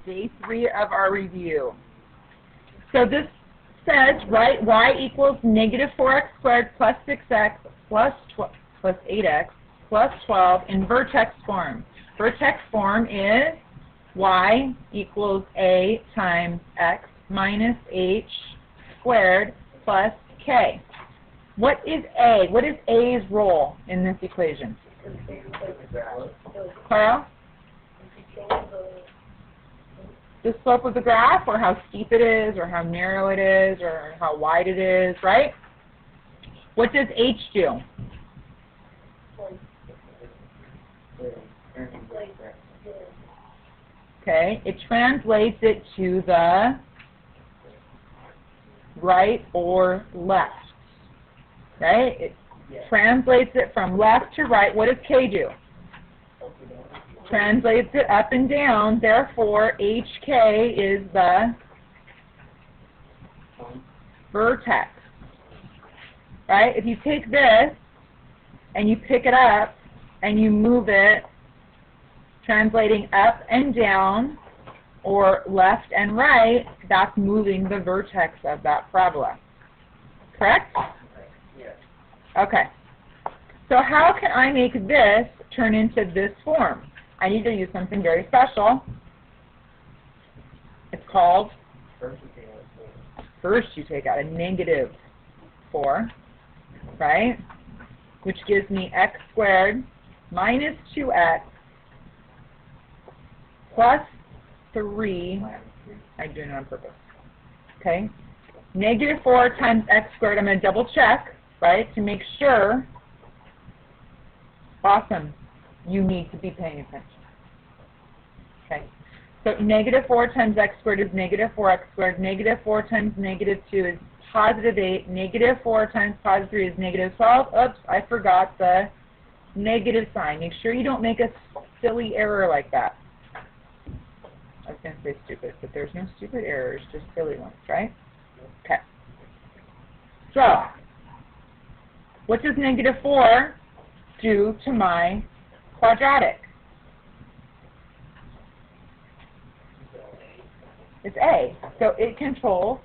Day 3 of our review. So this says, right, y equals negative 4x squared plus 6x plus 8x plus 12 in vertex form. Vertex form is y equals a times x minus h squared plus k. What is a? What is a's role in this equation? Carl? The slope of the graph, or how steep it is, or how narrow it is, or how wide it is, right? What does h do? Okay, it translates it to the right or left, right? It translates it from left to right. What does k do? Translates it up and down. Therefore, HK is the vertex, right? If you take this and you pick it up and you move it, translating up and down or left and right, that's moving the vertex of that parabola. Correct? Yes. Okay. So how can I make this turn into this form? I need to use something very special. It's called, first you take out a negative 4, right? Which gives me x squared minus 2x plus 3. I'm doing it on purpose. Okay? Negative 4 times x squared. I'm going to double check, right, to make sure. Awesome. You need to be paying attention. Okay. So negative 4 times x squared is negative 4x squared. Negative 4 times negative 2 is positive 8. Negative 4 times positive 3 is negative 12. Oops, I forgot the negative sign. Make sure you don't make a silly error like that. I was going to say stupid, but there's no stupid errors, just silly ones, right? Okay. So, what does negative 4 do to my quadratic? It's a. So it controls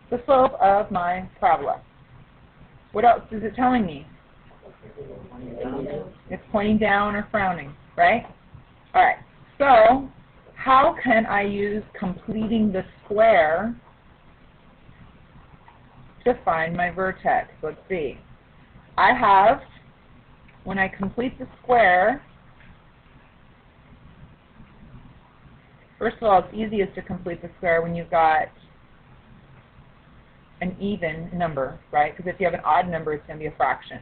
the slope of my parabola. What else is it telling me? It's pointing down or frowning, right? All right. So how can I use completing the square to find my vertex? Let's see. I have, when I complete the square, first of all, it's easiest to complete the square when you've got an even number, right? Because if you have an odd number, it's going to be a fraction.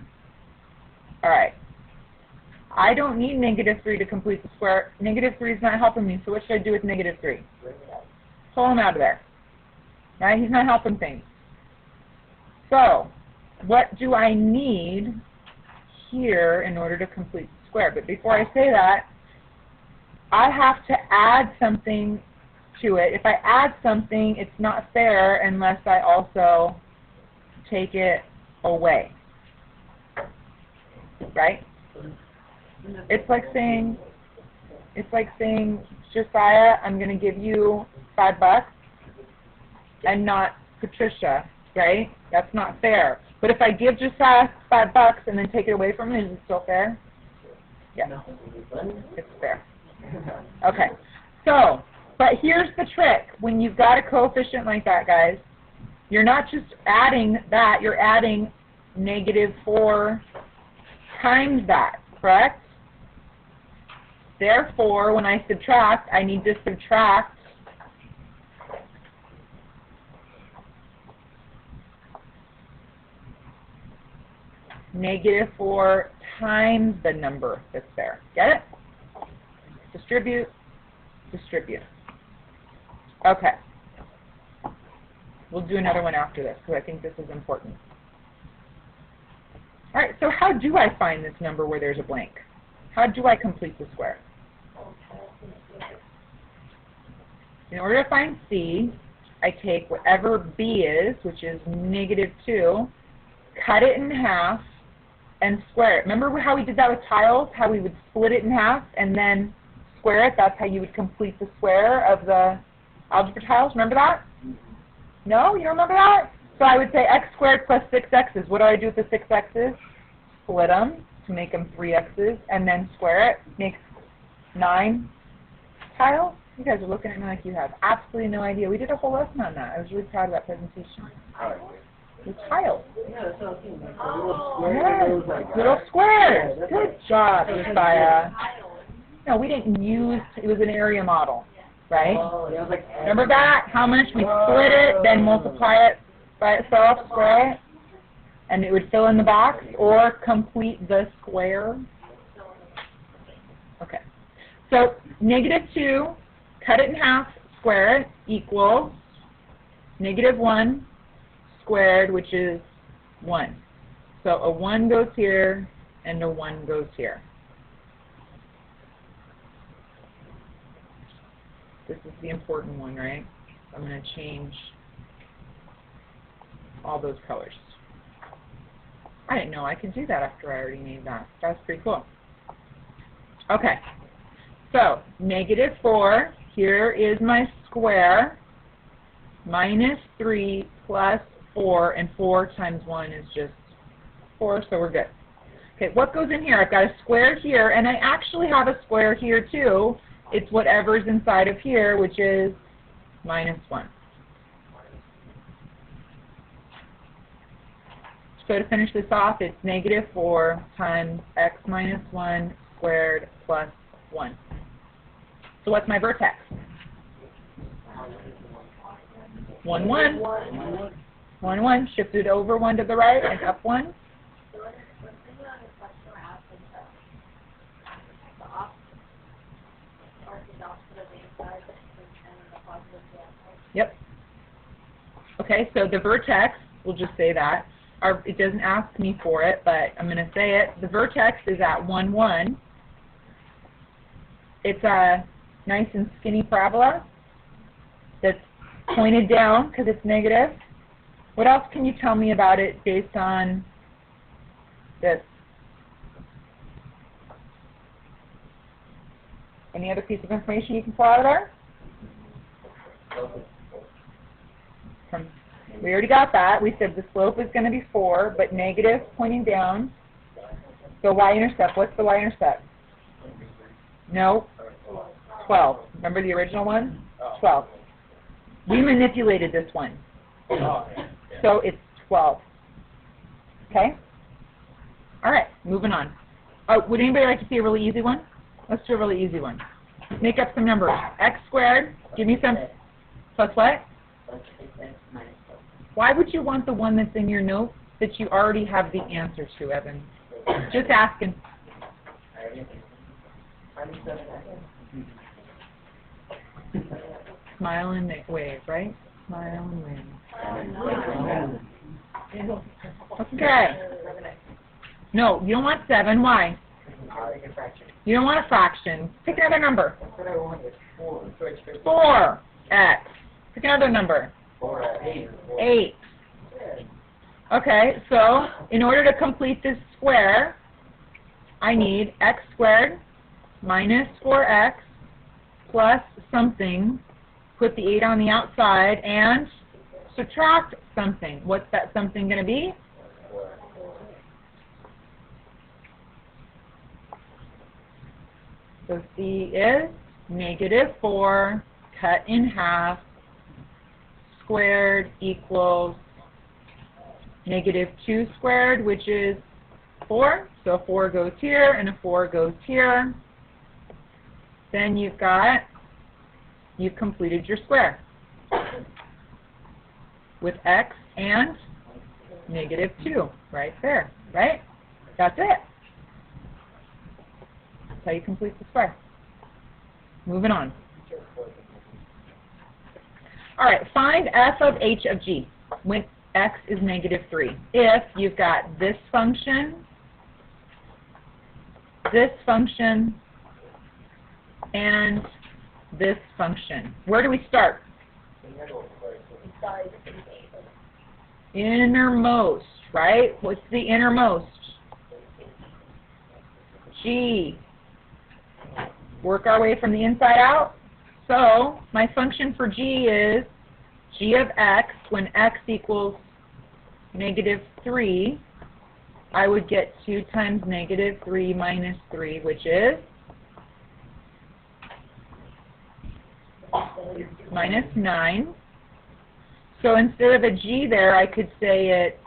All right. I don't need negative 3 to complete the square. Negative 3 is not helping me, so what should I do with negative 3? Pull him out of there. Right? He's not helping things. So, what do I need here in order to complete the square? But before I say that, I have to add something to it. If I add something, it's not fair unless I also take it away. Right? It's like saying, Josiah, I'm going to give you $5 and not Patricia, right? That's not fair. But if I give Josiah $5 and then take it away from him, is it still fair? Yeah, it's fair. Okay, so, but here's the trick. When you've got a coefficient like that, guys, you're not just adding that, you're adding negative 4 times that, correct? Therefore, when I subtract, I need to subtract negative 4 times the number that's there. Get it? Distribute, distribute. Okay. We'll do another one after this because I think this is important. All right, so how do I find this number where there's a blank? How do I complete the square? In order to find C, I take whatever B is, which is negative 2, cut it in half, and square it. Remember how we did that with tiles? How we would split it in half and then square it, that's how you would complete the square of the algebra tiles. Remember that? No? You don't remember that? So I would say x squared plus 6x's. What do I do with the 6x's? Split them to make them 3x's, and then square it. Makes 9 tiles. You guys are looking at me like you have absolutely no idea. We did a whole lesson on that. I was really proud of that presentation. The tiles. Yeah, that's what I was thinking. Like a little square. Yes, little squares. Good job, Josiah. No, we didn't use, it was an area model, right? Oh, yeah, I was like, Remember that? How much we split it, then multiply it by itself, square it, and it would fill in the box, or complete the square. Okay. So -2, cut it in half, square it, equals -1 squared, which is 1. So a 1 goes here, and a 1 goes here. This is the important one, right? So I'm going to change all those colors. I didn't know I could do that after I already made that. That's pretty cool. Okay. So, -4, here is my square, -3 plus 4, and 4 times 1 is just 4, so we're good. Okay, what goes in here? I've got a square here, and I actually have a square here too. It's whatever's inside of here, which is -1. So to finish this off, it's -4 times x minus 1 squared plus 1. So what's my vertex? 1, 1. 1, 1. Shifted over 1 to the right and up 1. Yep. Okay, so the vertex, we'll just say that. It doesn't ask me for it, but I'm going to say it. The vertex is at 1, 1. It's a nice and skinny parabola that's pointed down because it's negative. What else can you tell me about it based on this? Any other piece of information you can pull out of there? We already got that. We said the slope is going to be 4, but negative pointing down. So y-intercept, what's the y-intercept? No, 12. Remember the original one? 12. We manipulated this one. So it's 12. Okay? All right, moving on. Oh, would anybody like to see a really easy one? Let's do a really easy one. Make up some numbers. X squared, give me some, plus what? Why would you want the one that's in your notes that you already have the answer to, Evan? Just asking. Smile and wave, right? Smile and wave. Okay. No, you don't want 7. Why? You don't want a fraction. Pick another number. 4x. Pick another number. 8. Okay, so in order to complete this square, I need x squared minus 4x plus something, put the 8 on the outside, and subtract something. What's that something going to be? So C is -4 cut in half squared equals -2 squared, which is 4. So 4 goes here and a 4 goes here. Then you've completed your square with x and -2 right there, right? That's it. That's how you complete the square. Moving on. All right, find f of h of g when x is -3. If you've got this function, and this function. Where do we start? Innermost, right? What's the innermost? G. work our way from the inside out. So my function for g is g of x. When x equals -3, I would get 2 times -3 minus 3, which is -9. So instead of a g there, I could say it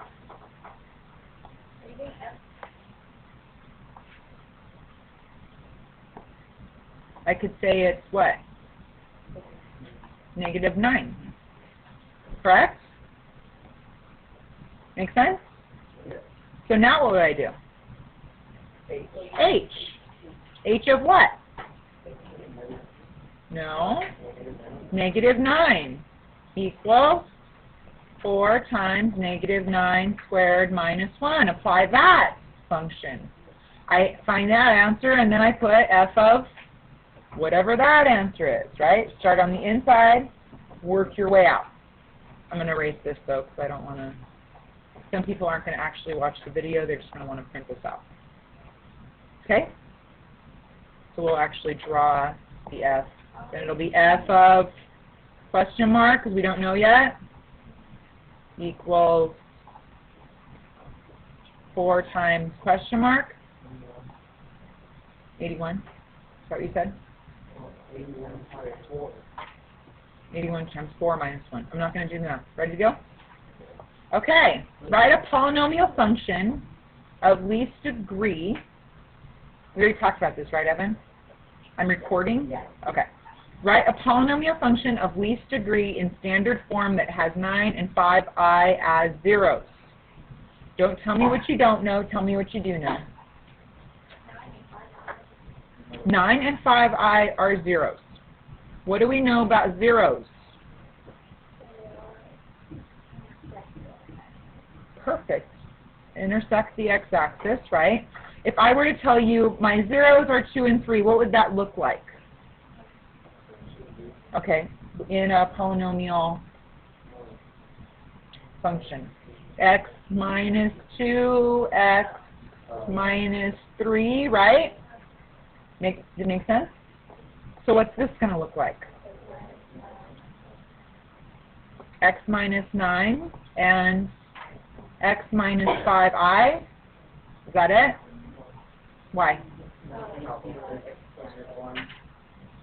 it's what? -9. Correct? Make sense? So now what would I do? H. H of what? No. -9 equals 4 times -9 squared minus 1. Apply that function. I find that answer, and then I put f of whatever that answer is, right? Start on the inside, work your way out. I'm going to erase this, though, because I don't want to... Some people aren't going to actually watch the video. They're just going to want to print this out. Okay? So we'll actually draw the f. Then it'll be f of question mark, because we don't know yet, equals 4 times question mark. 81. Is that what you said? 81 times 4 minus 1. I'm not going to do that. Ready to go? Okay. Write a polynomial function of least degree. We already talked about this, right, Evan? I'm recording? Yes. Okay. Write a polynomial function of least degree in standard form that has 9 and 5i as zeros. Don't tell me what you don't know. Tell me what you do know. 9 and 5i are zeros. What do we know about zeros? Perfect. Intersect the x-axis, right? If I were to tell you my zeros are 2 and 3, what would that look like? Okay, in a polynomial function. X minus 2, x minus 3, right? Does it make sense? So what's this going to look like? X minus 9 and x minus 5i. Is that it? Why?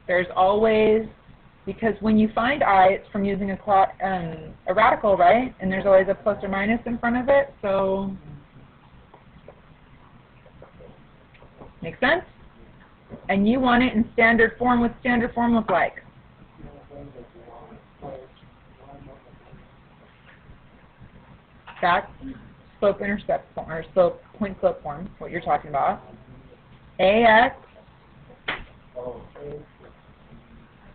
There's always, because when you find I, it's from using a radical, right? And there's always a plus or minus in front of it, so make sense? And you want it in standard form. What's standard form look like? That's slope intercept form, or slope point slope form, what you're talking about. AX.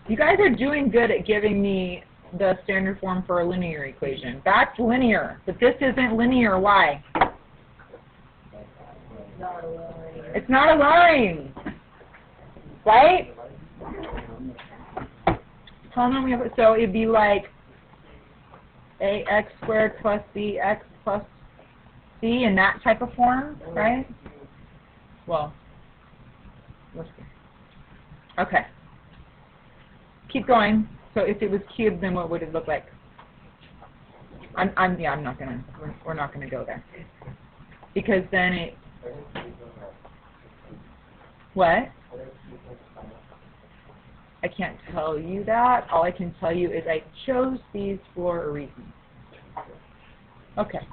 You guys are doing good at giving me the standard form for a linear equation. That's linear, but this isn't linear. Why? It's not a line. Right? Polynomial, so it'd be like ax squared plus bx plus c in that type of form, right? Well, let's see. Okay. Keep going. So if it was cubed, then what would it look like? I'm not gonna. We're not gonna go there, because then it. What? I can't tell you that. All I can tell you is I chose these for a reason. Okay.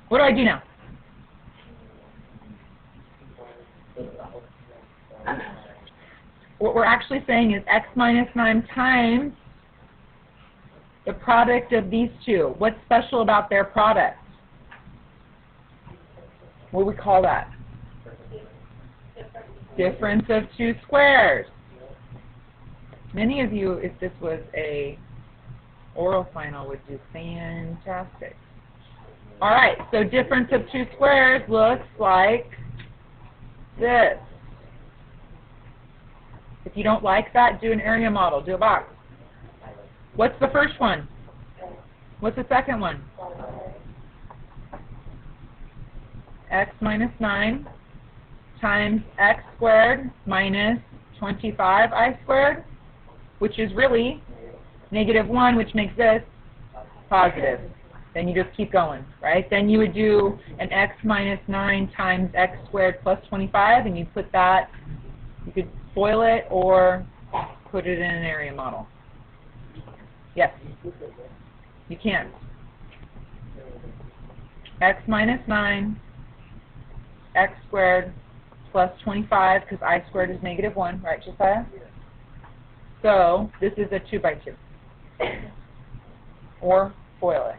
What do I do now? What we're actually saying is x minus 9 times the product of these two. What's special about their product? What do we call that? Difference of two squares. Many of you, if this was a oral final, would do fantastic. All right, so difference of two squares looks like this. If you don't like that, do an area model. Do a box. What's the first one? What's the second one? X minus 9 times x squared minus 25I squared, which is really -1, which makes this positive. Then you just keep going, right? Then you would do an x minus 9 times x squared plus 25, and you put that, you could FOIL it or put it in an area model. Yes? You can. X minus 9, x squared plus 25, because I squared is -1, right, Josiah? So this is a 2 by 2. Or FOIL it.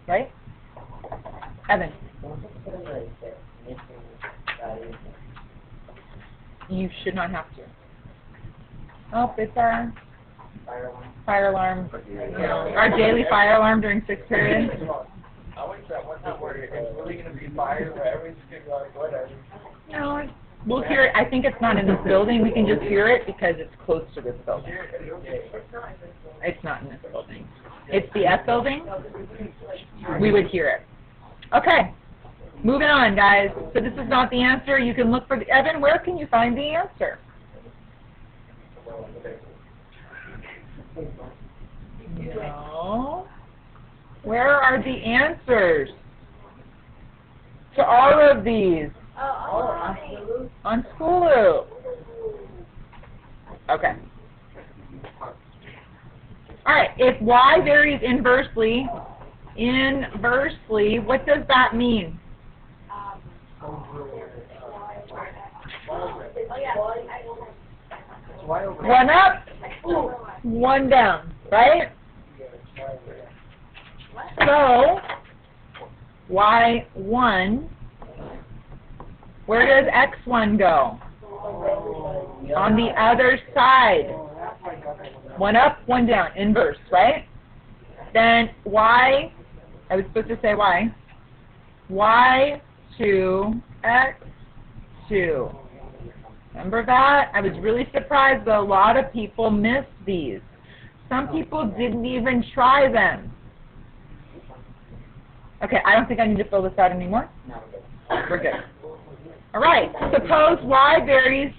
Right? Evan? You should not have to. Oh, it's our fire alarm. Our daily fire alarm during 6th period. I went to that one time where it's really going to be fire, but everyone's going to be like, whatever. No, we'll hear it. I think it's not in this building. We can just hear it because it's close to this building. It's not in this building. It's the F building. We would hear it. Okay. Moving on, guys. So this is not the answer. You can look for the... Evan, where can you find the answer? No. Where are the answers to all of these? On School Loop. Okay. All right. If y varies inversely, what does that mean? One up, one down, right? So, y1, where does x1 go? On the other side. One up, one down, inverse, right? Then y, I was supposed to say y, y2, x2. Remember that? I was really surprised that a lot of people missed these. Some people didn't even try them. Okay, I don't think I need to fill this out anymore. We're good. All right, suppose y varies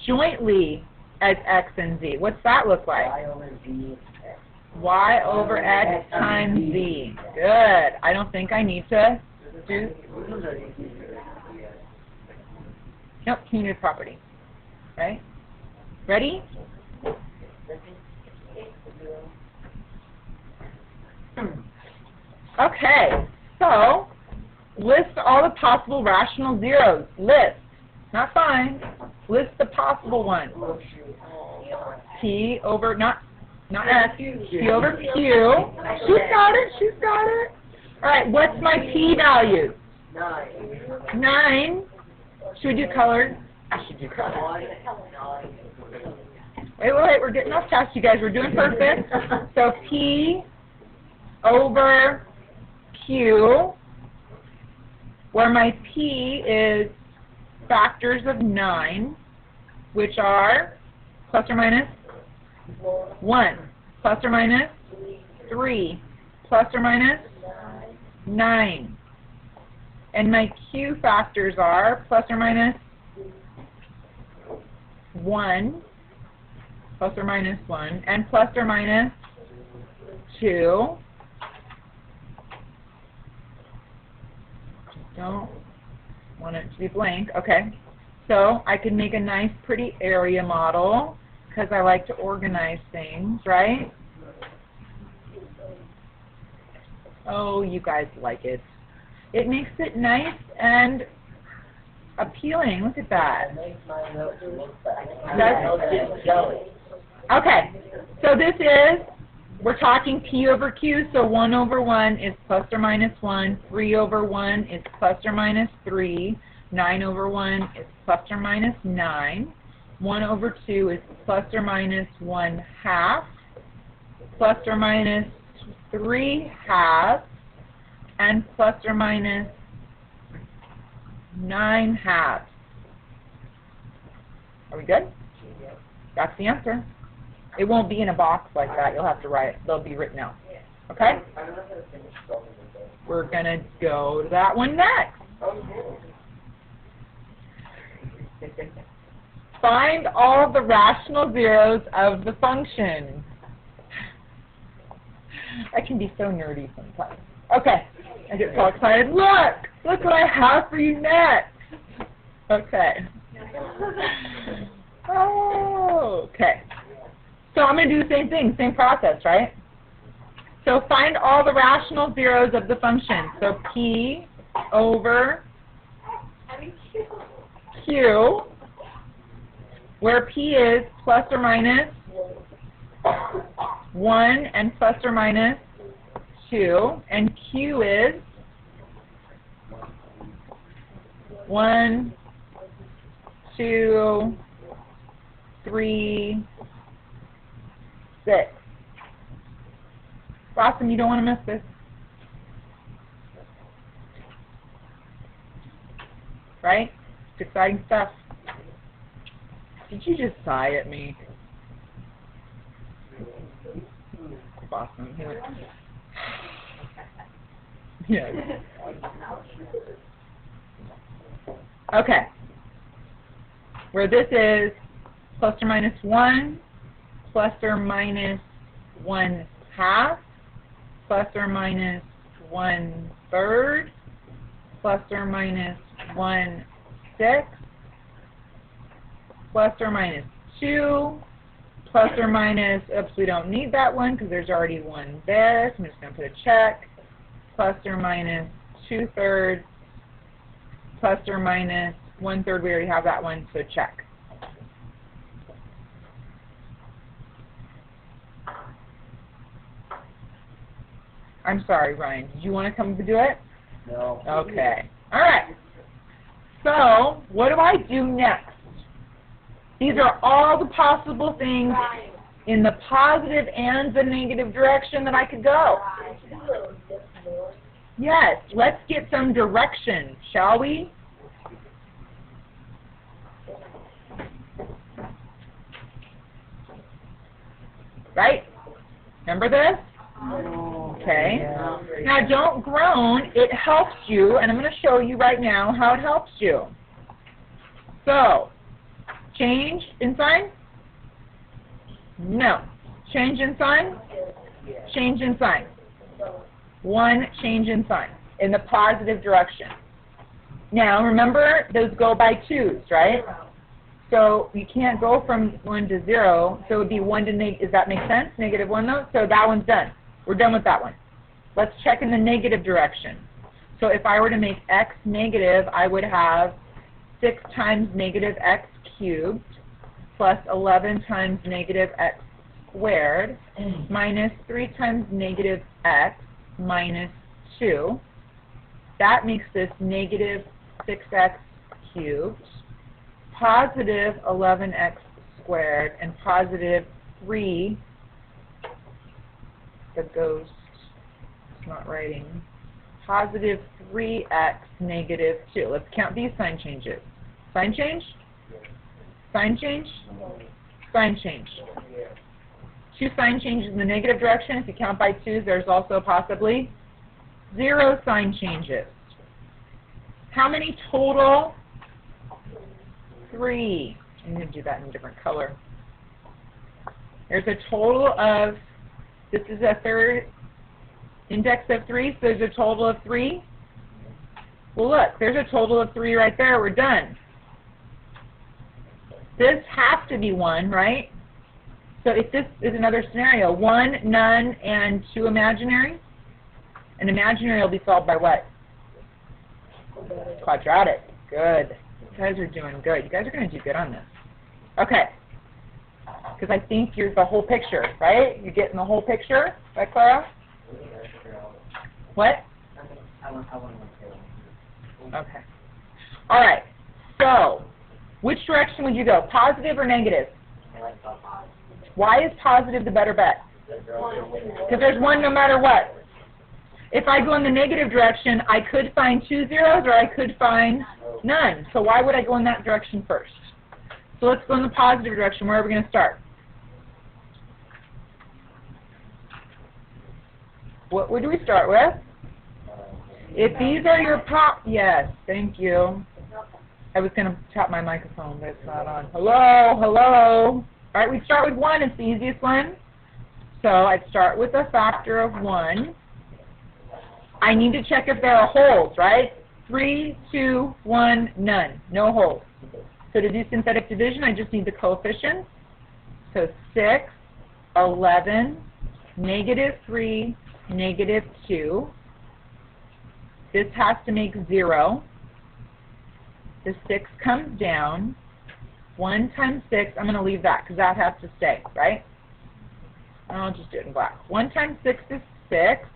jointly as x and z. What's that look like? Y over x times z. Good. I don't think I need to do... Nope, community property. Right? Ready? Okay, so list all the possible rational zeros. List, not find. List the possible ones. P over, not S, P over Q. She's got it, she's got it. All right, what's my P value? 9. Should we do colored? I should do colored. Wait, we're getting off task, you guys. We're doing perfect. So P over Q, where my P is factors of 9, which are plus or minus 1, plus or minus 3, plus or minus 9. And my Q factors are plus or minus 1, plus or minus 1, and plus or minus 2. Don't want it to be blank. Okay. So I can make a nice pretty area model because I like to organize things, right? Oh, you guys like it. It makes it nice and appealing. Look at that. Okay. So this is, we're talking P over Q, so 1 over 1 is plus or minus 1, 3 over 1 is plus or minus 3, 9 over 1 is plus or minus 9, 1 over 2 is plus or minus 1/2, plus or minus 3/2, and plus or minus 9/2. Are we good? That's the answer. It won't be in a box like that. You'll have to write. They'll be written out. Okay? We're going to go to that one next. find all the rational zeros of the function. I can be so nerdy sometimes. Okay, I get so excited. Look what I have for you next. Okay. Oh, okay. So I'm going to do the same thing, same process, right? So find all the rational zeros of the function. So P over Q, where P is plus or minus 1 and plus or minus 2, and Q is 1, 2, 3, 6. Awesome, you don't want to miss this. Right? It's exciting stuff. Did you just sigh at me? Awesome. Yeah. Okay. Where this is plus or minus 1, plus or minus 1/2, plus or minus 1/3, plus or minus 1/6, plus or minus 2, plus or minus, oops, we don't need that one because there's already one there, so I'm just going to put a check, plus or minus 2/3, plus or minus 1/3, we already have that one, so check. I'm sorry, Ryan. Did you want to come to do it? No. Okay. All right. So, what do I do next? These are all the possible things in the positive and the negative direction that I could go. Yes, let's get some direction, shall we? Right? Remember this? Okay. Now don't groan. It helps you, and I'm going to show you right now how it helps you. So, change in sign? No. Change in sign? Change in sign. One change in sign in the positive direction. Now, remember, those go by 2's, right? So you can't go from 1 to 0, so it would be 1 to negative. Does that make sense? -1 though? So that one's done. We're done with that one. Let's check in the negative direction. So if I were to make x negative, I would have 6 times negative x cubed plus 11 times negative x squared minus 3 times negative x minus 2. That makes this negative 6x cubed, positive 11x squared, and positive 3, the ghost is not writing, positive 3x negative 2. Let's count these sign changes. Sign change? Sign change? Sign change. 2 sign changes in the negative direction. If you count by 2's, there's also possibly 0 sign changes. How many total? 3. I'm going to do that in a different color. There's a total of, this is a third index of 3, so there's a total of 3. Well, look, there's a total of 3 right there. We're done. This has to be 1, right? So if this is another scenario, 1, none, and 2 imaginary, an imaginary will be solved by what? Quadratic. Good. You guys are doing good. You guys are going to do good on this. Okay. Because I think you're the whole picture, right? You're getting the whole picture, right, Clara? What? Okay. All right. So, which direction would you go? Positive or negative? Why is positive the better bet? Because there's 1 no matter what. If I go in the negative direction, I could find 2 zeros or I could find none. So why would I go in that direction first? So let's go in the positive direction. Where are we going to start? What do we start with? If these are your yes, thank you. I was going to tap my microphone, but it's not on. Hello, hello. All right, we start with 1. It's the easiest one. So I'd start with a factor of 1. I need to check if there are holes, right? 3, 2, 1, none. No holes. So to do synthetic division, I just need the coefficients. So 6, 11, -3, -2. This has to make 0. The 6 comes down. 1 times 6, I'm going to leave that because that has to stay, right? I'll just do it in black. 1 times 6 is 6.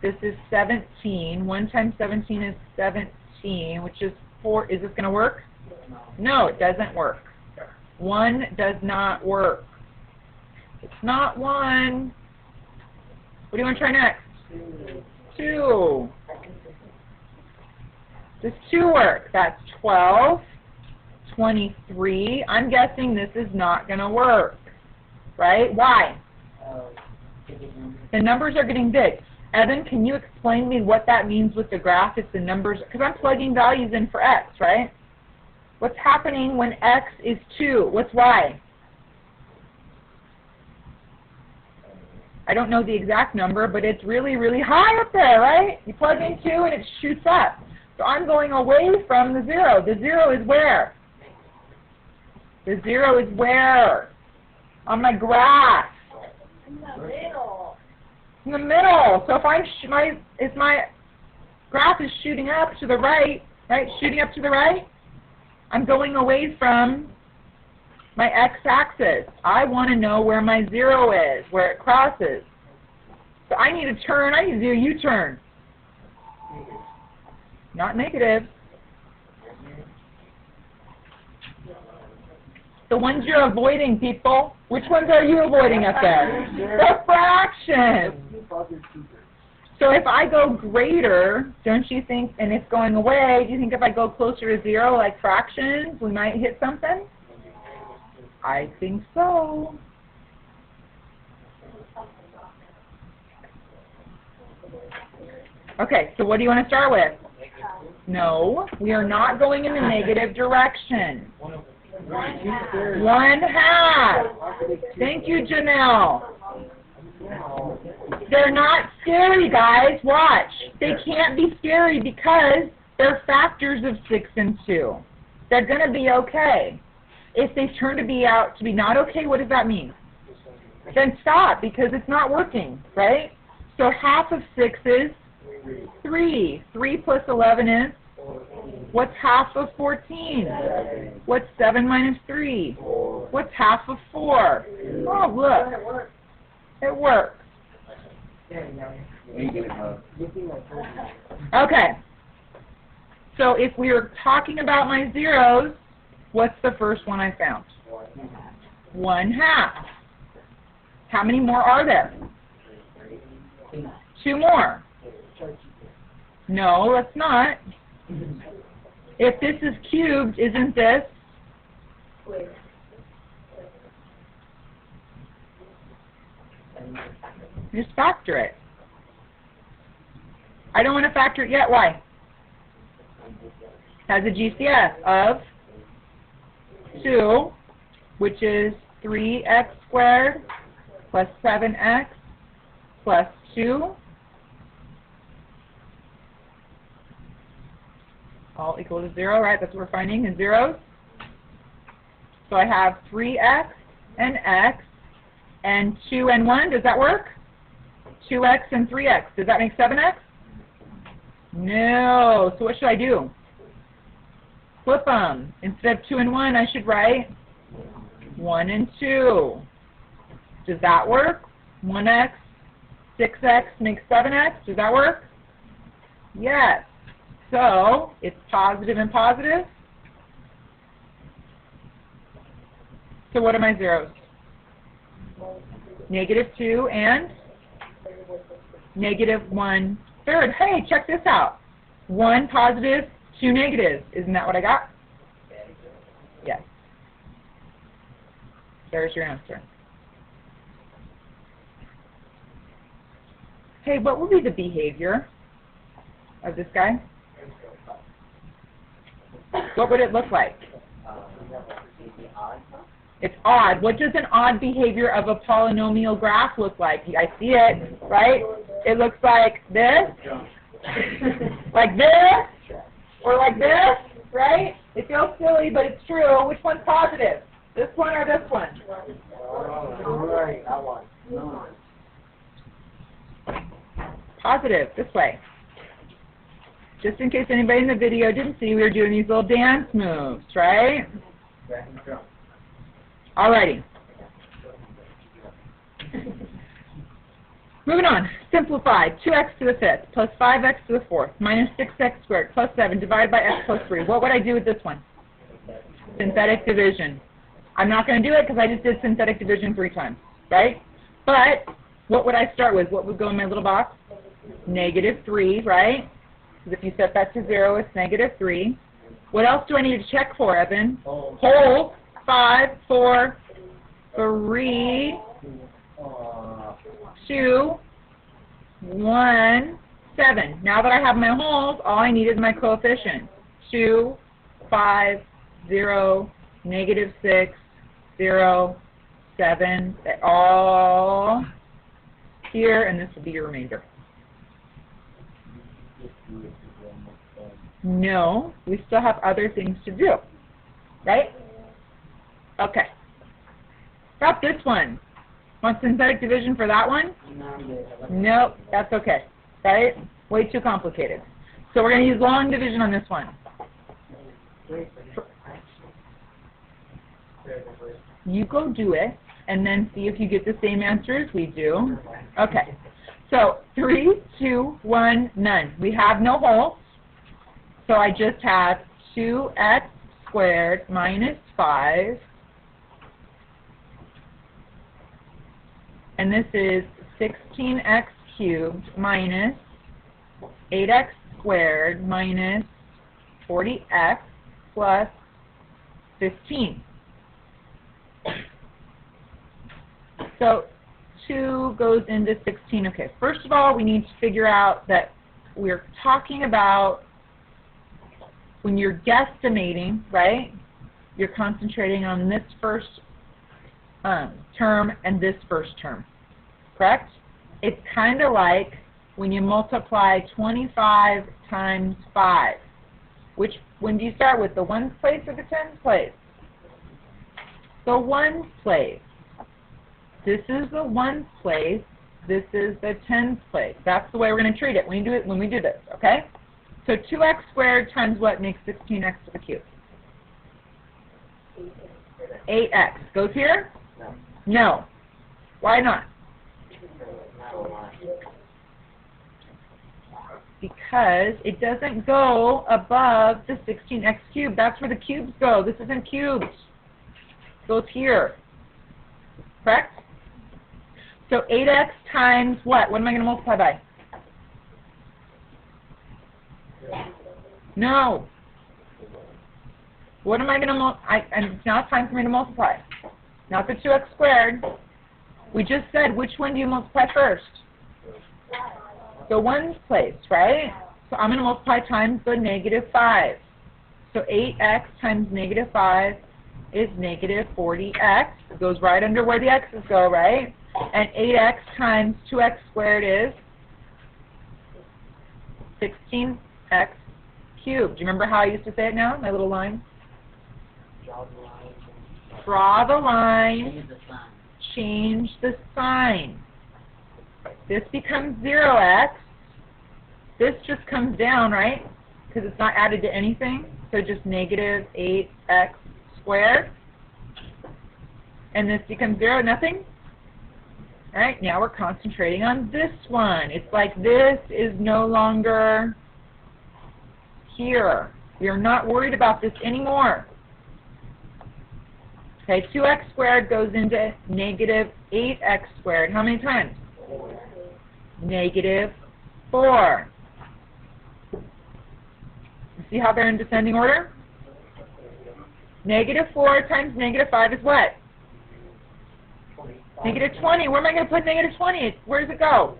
This is 17. 1 times 17 is 17, which is 4. Is this going to work? No, it doesn't work. 1 does not work. It's not 1. What do you want to try next? 2. Does 2 work? That's 12, 23. I'm guessing this is not going to work, right? Why? The numbers are getting big. Evan, can you explain to me what that means with the graph if the numbers, because I'm plugging values in for x, right? What's happening when x is 2? What's y? I don't know the exact number, but it's really, really high up there, right? You plug in 2 and it shoots up. So I'm going away from the 0. The 0 is where? The 0 is where? On my graph. In the middle. In the middle. So if I'm if my graph is shooting up to the right, shooting up to the right, I'm going away from my x-axis. I want to know where my 0 is, where it crosses. So I need to turn. I need to do a U-turn. Not negative. The ones you're avoiding, people. Which ones are you avoiding up there? The fractions. So if I go greater, don't you think, and it's going away, do you think if I go closer to 0, like fractions, we might hit something? I think so. Okay, so what do you want to start with? No, we are not going in the negative direction. 1/2. Thank you, Janelle. They're not scary, guys. Watch. They can't be scary because they're factors of 6 and 2. They're going to be okay. If they turn to be out to be not okay, what does that mean? Then stop, because it's not working, right? So 1/2 of 6 is 3. 3 plus 11 is? What's 1/2 of 14? What's 7 minus 3? What's 1/2 of 4? Oh, look. It works. Okay. So if we were talking about my zeros, what's the first one I found? 1/2. How many more are there? 2 more. No, let's not. If this is cubed, isn't this? Just factor it. I don't want to factor it yet. Why? Has a GCF of 2, which is 3x squared plus 7x plus 2, all equal to 0, right? That's what we're finding in zeros. So I have 3x and x and 2 and 1. Does that work? 2x and 3x. Does that make 7x? No. So what should I do? Flip them. Instead of 2 and 1, I should write 1 and 2. Does that work? 1x, 6x makes 7x. Does that work? Yes. So it's positive and positive. So what are my zeros? -2 and -1/3. Hey, check this out. 1 positive, 2 negatives. Isn't that what I got? Yes. There's your answer. Hey, what will be the behavior of this guy? what would it look like? It's odd. What does an odd behavior of a polynomial graph look like? I see it, right? It looks like this, like this, or like this, right? It feels silly, but it's true. Which one's positive? This one or this one? Right, that one. Positive, this way. Just in case anybody in the video didn't see, we were doing these little dance moves, right? Alrighty. Moving on. Simplify. 2x to the 5th plus 5x to the 4th minus 6x squared plus 7 divided by x plus 3. What would I do with this one? Synthetic division. I'm not going to do it because I just did synthetic division 3 times, right? But what would I start with? What would go in my little box? -3, right? Because if you set that to 0, it's -3. What else do I need to check for, Evan? Whole. 5, 4, 3, 2, 1, 7. Now that I have my wholes, all I need is my coefficient. 2, 5, 0, -6, 0, 7. They're all here, and this will be your remainder. No, we still have other things to do, right? Okay. Got this one. Want synthetic division for that one? Nope, that's okay, right? Way too complicated. So we're going to use long division on this one. You go do it, and then see if you get the same answer as we do. Okay. So 3, 2, 1, none. We have no wholes. So I just have 2x squared minus 5. And this is 16x cubed minus 8x squared minus 40x plus 15. So 2 goes into 16. Okay, first of all, we need to figure out that we're talking about when you're guesstimating, right? You're concentrating on this first term and this first term, correct? It's kind of like when you multiply 25 times 5. When do you start with, the ones place or the tens place? The ones place. This is the ones place. This is the tens place. That's the way we're going to treat it when we do this, okay? So 2x squared times what makes 16x to the cube? 8x. Goes here? No. Why not? Because it doesn't go above the 16x cubed. That's where the cubes go. This isn't cubed. It goes here. Correct? So 8x times what? What am I going to multiply by? No. What am I going to multiply? It's now time for me to multiply. Not the 2x squared. We just said, which one do you multiply first? The ones place, right? So I'm going to multiply times the -5. So 8x times -5 is -40x. It goes right under where the x's go, right? And 8x times 2x squared is 16x cubed. Do you remember how I used to say it now, my little line? Draw the line. Change the sign. This becomes 0x. This just comes down, right? Because it's not added to anything. So just -8x squared. And this becomes 0, nothing. All right, now we're concentrating on this one. It's like this is no longer here. We are not worried about this anymore. Okay, 2x squared goes into -8x squared. How many times? -4. See how they're in descending order? -4 times -5 is what? -20. Where am I going to put -20? Where does it go?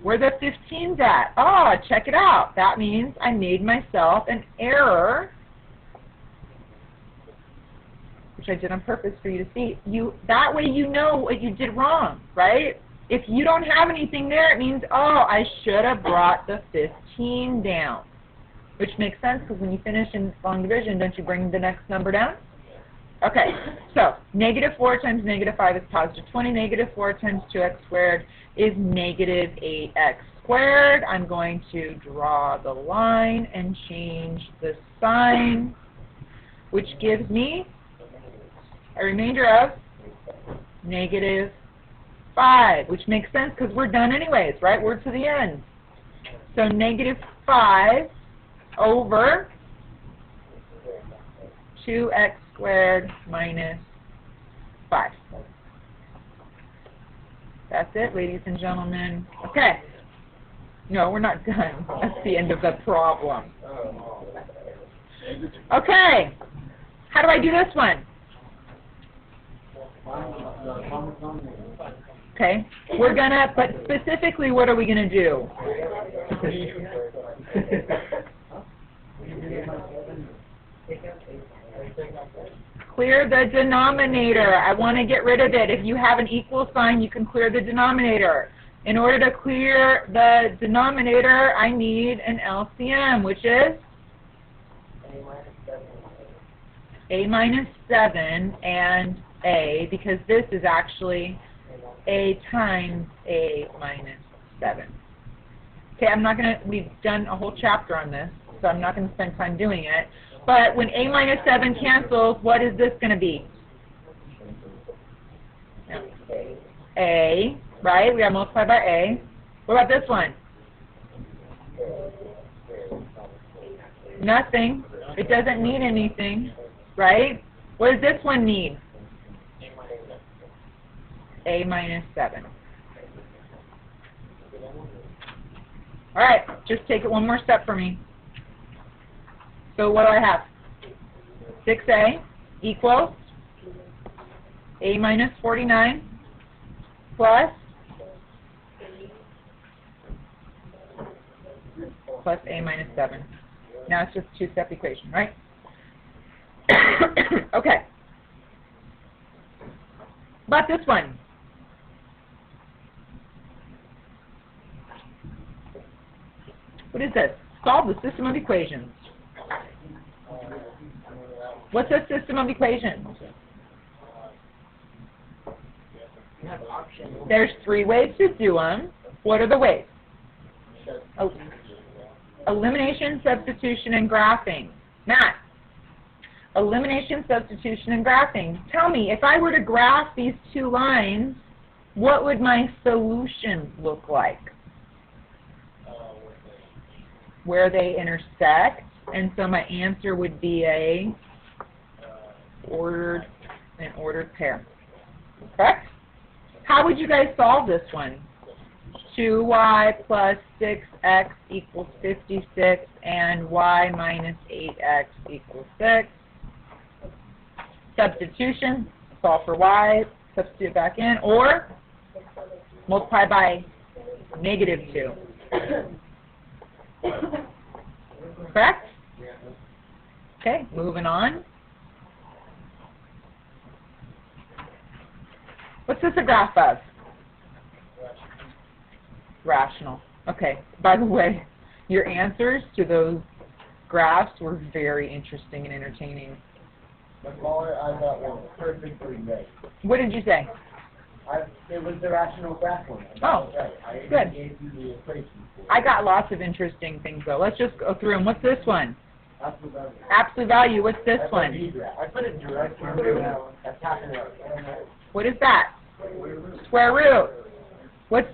Where the 15's at. Oh, check it out. That means I made myself an error which I did on purpose for you to see, that way you know what you did wrong, right? If you don't have anything there, it means, oh, I should have brought the 15 down, which makes sense because when you finish in long division, don't you bring the next number down? Okay, so negative 4 times negative 5 is positive 20. Negative 4 times 2x squared is negative 8x squared. I'm going to draw the line and change the sign, which gives me a remainder of negative 5, which makes sense because we're done anyways, right? We're to the end. So negative 5 over 2x squared minus 5. That's it, ladies and gentlemen. Okay. No, we're not done. That's the end of the problem. Okay. How do I do this one? Okay. We're going to, but specifically, what are we going to do? Clear the denominator. I want to get rid of it. If you have an equal sign, you can clear the denominator. In order to clear the denominator, I need an LCM, which is a minus 7 and a, because this is actually a times a minus 7. Okay, I'm not going to, we've done a whole chapter on this, so I'm not going to spend time doing it. But when a minus 7 cancels, what is this going to be? A, right? We got to multiply by a. What about this one? Nothing. It doesn't need anything, right? What does this one need? A minus 7. All right, just take it one more step for me. So what do I have? 6a equals a minus 49 plus a minus 7. Now it's just a two-step equation, right? Okay. About this one. What is this? Solve the system of equations. What's a system of equations? There's 3 ways to do them. What are the ways? Oh. Elimination, substitution, and graphing. Matt, elimination, substitution, and graphing. Tell me, if I were to graph these 2 lines, what would my solution look like? Where they intersect, and so my answer would be an ordered pair. Correct? How would you guys solve this one? 2y plus 6x equals 56, and y minus 8x equals 6. Substitution, solve for y, substitute back in, or multiply by negative 2. Correct? Okay, moving on. What's this a graph of? Rational. Okay, by the way, your answers to those graphs were very interesting and entertaining. I got one perfectly right. What did you say? It was the rational graph one. Oh, right. good. Gave you the equation for it. I got lots of interesting things, though. Let's just go through them. What's this one? Absolute value. Absolute value. What's this That's one? I put it direct from the that's happening. What is that? Square root. What's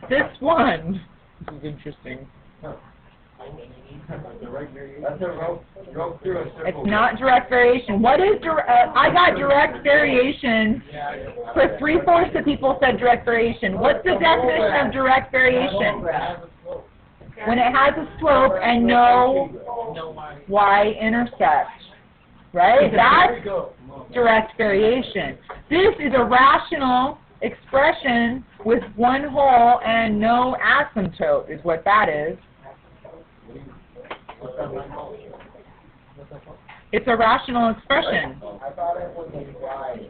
this one? This is interesting. That's a rope through a circle. It's not direct variation. What is I got direct variation. For 3/4 of people said direct variation. What's the definition of direct variation? When it has a slope and no y-intercept. Right? That's direct variation. This is a rational expression with one hole and no asymptote is what that is. It's a rational expression. I thought it was y.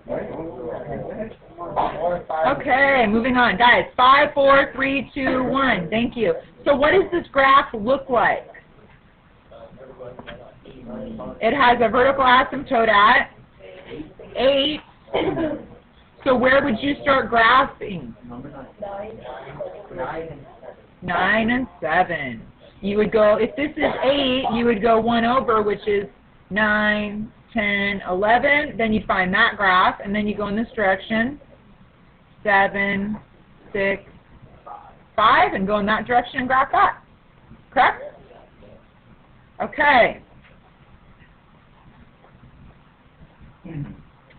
Okay, moving on. Guys, 5, 4, 3, 2, 1. Thank you. So what does this graph look like? It has a vertical asymptote at 8. So where would you start graphing? 9 and 7. You would go, if this is 8, you would go 1 over, which is 9, 10, 11. Then you find that graph, and then you go in this direction. 7, 6, 5, and go in that direction and graph that. Correct? Okay.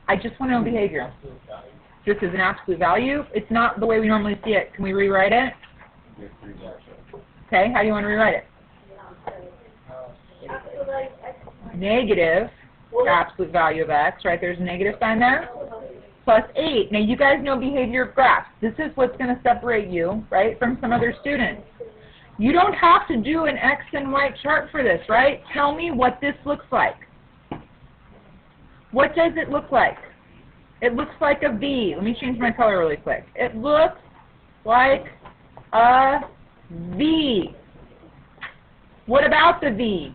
I just want to know behavior. This is an absolute value. It's not the way we normally see it. Can we rewrite it? Okay, how do you want to rewrite it? Negative the absolute value of x, right? There's a negative sign there. Plus 8. Now, you guys know behavior of graphs. This is what's going to separate you, right, from some other students. You don't have to do an X and Y chart for this, right? Tell me what this looks like. What does it look like? It looks like a V. Let me change my color really quick. It looks like a V. What about the V?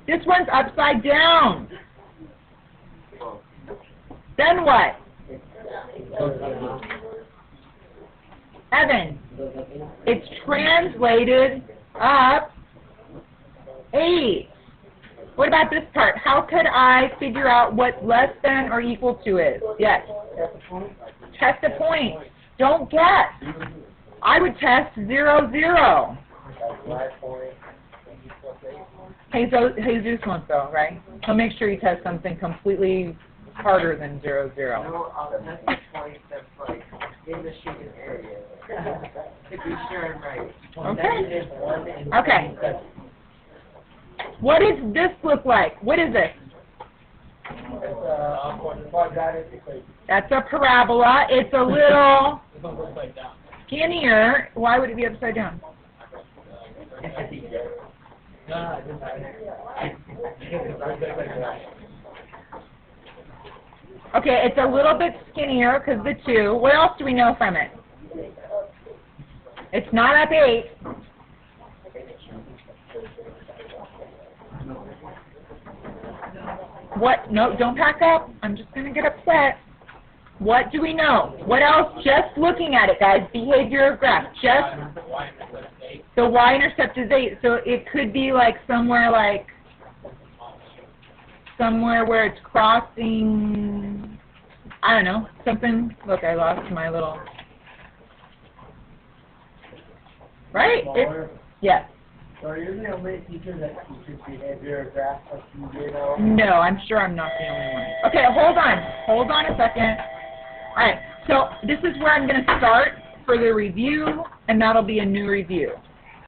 This one's upside down. Then what? Evan, it's translated up 8. What about this part? How could I figure out what less than or equal to is? Yes. Test a point. Don't guess. I would test 0, 0. Jesus won't though, right? He'll make sure you test something completely harder than 0, 0. No, I'll test the point that's like in the shaded area. To be sure I'm right. Okay. Okay. What does this look like? What is this? That's a parabola. It's a little skinnier. Why would it be upside down? Okay, it's a little bit skinnier because the 2. What else do we know from it? It's not up 8. What? No, don't pack up. I'm just going to get upset. What do we know? What else? Just looking at it, guys. Behavior of graph. Just the y-intercept is 8. So it could be like somewhere where it's crossing, I don't know, something. Look, I lost my little. Right? Yes. So are you the only teacher that teaches behavior of graphs like you do now? No, I'm sure I'm not the only one. Okay, hold on. Hold on a second. All right, so this is where I'm going to start for the review, and that'll be a new review.